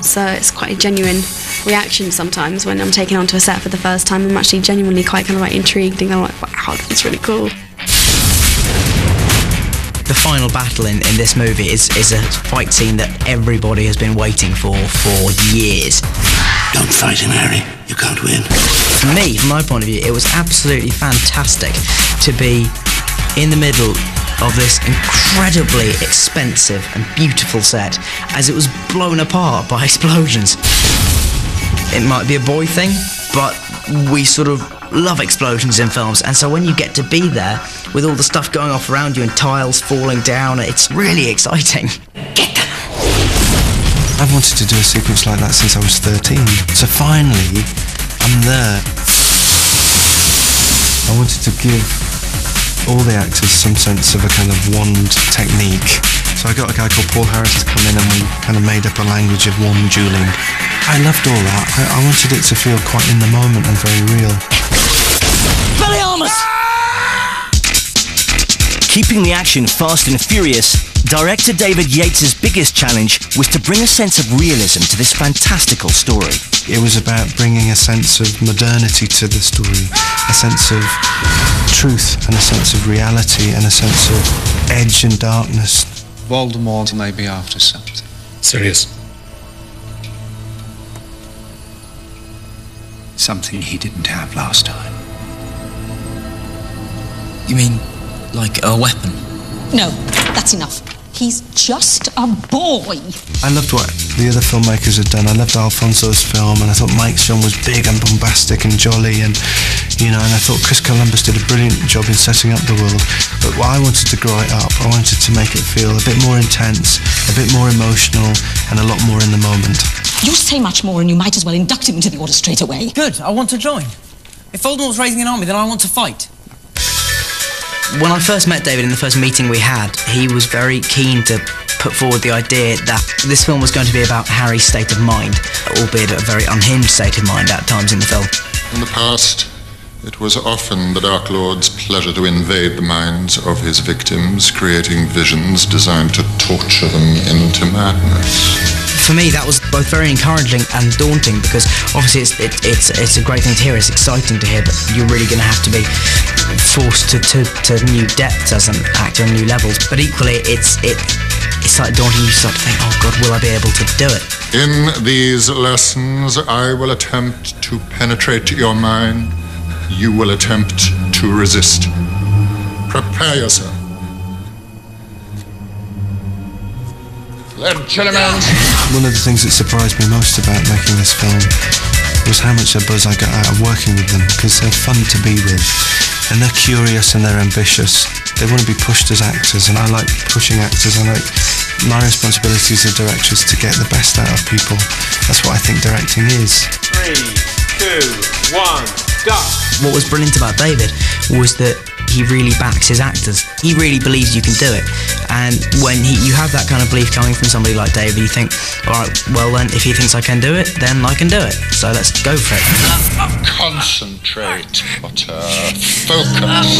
so it's quite a genuine reaction sometimes when I'm taken onto a set for the first time. I'm actually genuinely quite kind of like intrigued, and I'm like, wow, that's really cool. The final battle in this movie is a fight scene that everybody has been waiting for years. Don't fight him, Harry. You can't win. For me, from my point of view, it was absolutely fantastic to be in the middle of this incredibly expensive and beautiful set as it was blown apart by explosions. It might be a boy thing, but we sort of love explosions in films, and so when you get to be there with all the stuff going off around you and tiles falling down, it's really exciting. Get them! I've wanted to do a sequence like that since I was 13, so finally I'm there. I wanted to give all the actors some sense of a kind of wand technique. So I got a guy called Paul Harris to come in, and we kind of made up a language of wand dueling. I loved all that. I wanted it to feel quite in the moment and very real. Keeping the action fast and furious, director David Yates' biggest challenge was to bring a sense of realism to this fantastical story. It was about bringing a sense of modernity to the story, a sense of truth and a sense of reality and a sense of edge and darkness. Voldemort may be after something. Serious? Something he didn't have last time. You mean like a weapon? No, that's enough. He's just a boy. I loved what the other filmmakers had done. I loved Alfonso's film, and I thought Mike's film was big and bombastic and jolly, and and I thought Chris Columbus did a brilliant job in setting up the world. But I wanted to grow it up. I wanted to make it feel a bit more intense, a bit more emotional, and a lot more in the moment. You say much more, and you might as well induct him into the order straight away. Good, I want to join. If Voldemort's raising an army, then I want to fight. When I first met David in the first meeting we had, he was very keen to put forward the idea that this film was going to be about Harry's state of mind, albeit a very unhinged state of mind at times in the film. In the past, it was often the Dark Lord's pleasure to invade the minds of his victims, creating visions designed to torture them into madness. For me, that was both very encouraging and daunting, because obviously it's a great thing to hear, it's exciting to hear, but you're really going to have to be forced to new depths as an actor and new levels. But equally, it's like daunting. You start to think, oh God, will I be able to do it? In these lessons, I will attempt to penetrate your mind. You will attempt to resist. Prepare yourself. Gentlemen. One of the things that surprised me most about making this film was how much a buzz I got out of working with them, because they're fun to be with, and they're curious and they're ambitious. They want to be pushed as actors, and I like pushing actors. My responsibility as a director is to get the best out of people. That's what I think directing is. 3, 2, 1, go! What was brilliant about David was that he really backs his actors. He really believes you can do it. And when you have that kind of belief coming from somebody like David, you think, all right, well then, if he thinks I can do it, then I can do it. So let's go for it. Concentrate, Potter. Focus.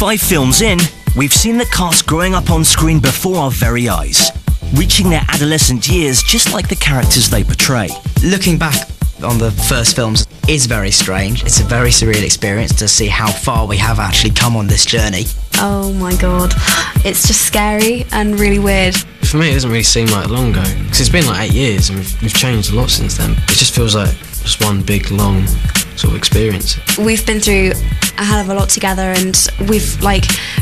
5 films in, we've seen the cast growing up on screen before our very eyes, reaching their adolescent years just like the characters they portray. Looking back on the first films is very strange. It's a very surreal experience to see how far we have actually come on this journey. Oh my God, it's just scary and really weird. For me, it doesn't really seem like long ago, because it's been like 8 years and we've changed a lot since then. It just feels like just one big, long sort of experience. We've been through a hell of a lot together, and we've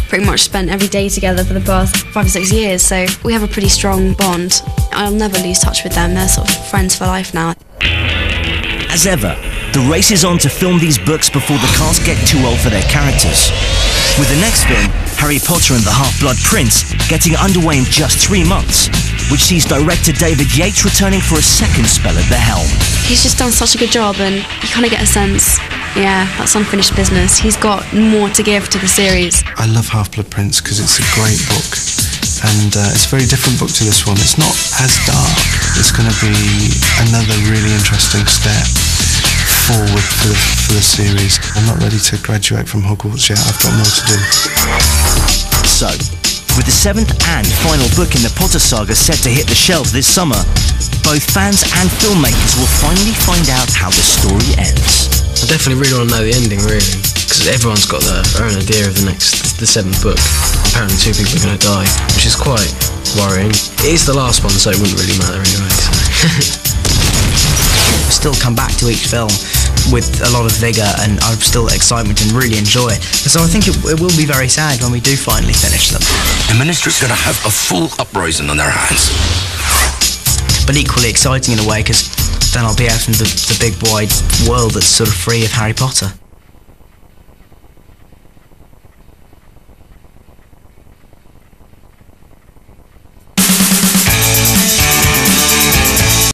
pretty much spent every day together for the past 5 or 6 years, so we have a pretty strong bond. I'll never lose touch with them. They're sort of friends for life now. As ever, the race is on to film these books before the cast get too old for their characters. With the next film, Harry Potter and the Half-Blood Prince, getting underway in just 3 months, which sees director David Yates returning for a second spell at the helm. He's just done such a good job, and you kind of get a sense, yeah, that's unfinished business. He's got more to give to the series. I love Half-Blood Prince because it's a great book, and it's a very different book to this one. It's not as dark. It's going to be another really interesting step forward for the series. I'm not ready to graduate from Hogwarts yet. I've got more to do. So, With the 7th and final book in the Potter saga set to hit the shelves this summer, both fans and filmmakers will finally find out how the story ends. I definitely really want to know the ending, really, because everyone's got their own idea of the 7th book. Apparently 2 people are going to die, which is quite worrying. It is the last one, so it wouldn't really matter anyway. So. I still come back to each film with a lot of vigour and I've still excitement and really enjoy it. So I think it will be very sad when we do finally finish them. The Ministry's going to have a full uprising on their hands. But equally exciting in a way, because then I'll be out in the big wide world that's sort of free of Harry Potter.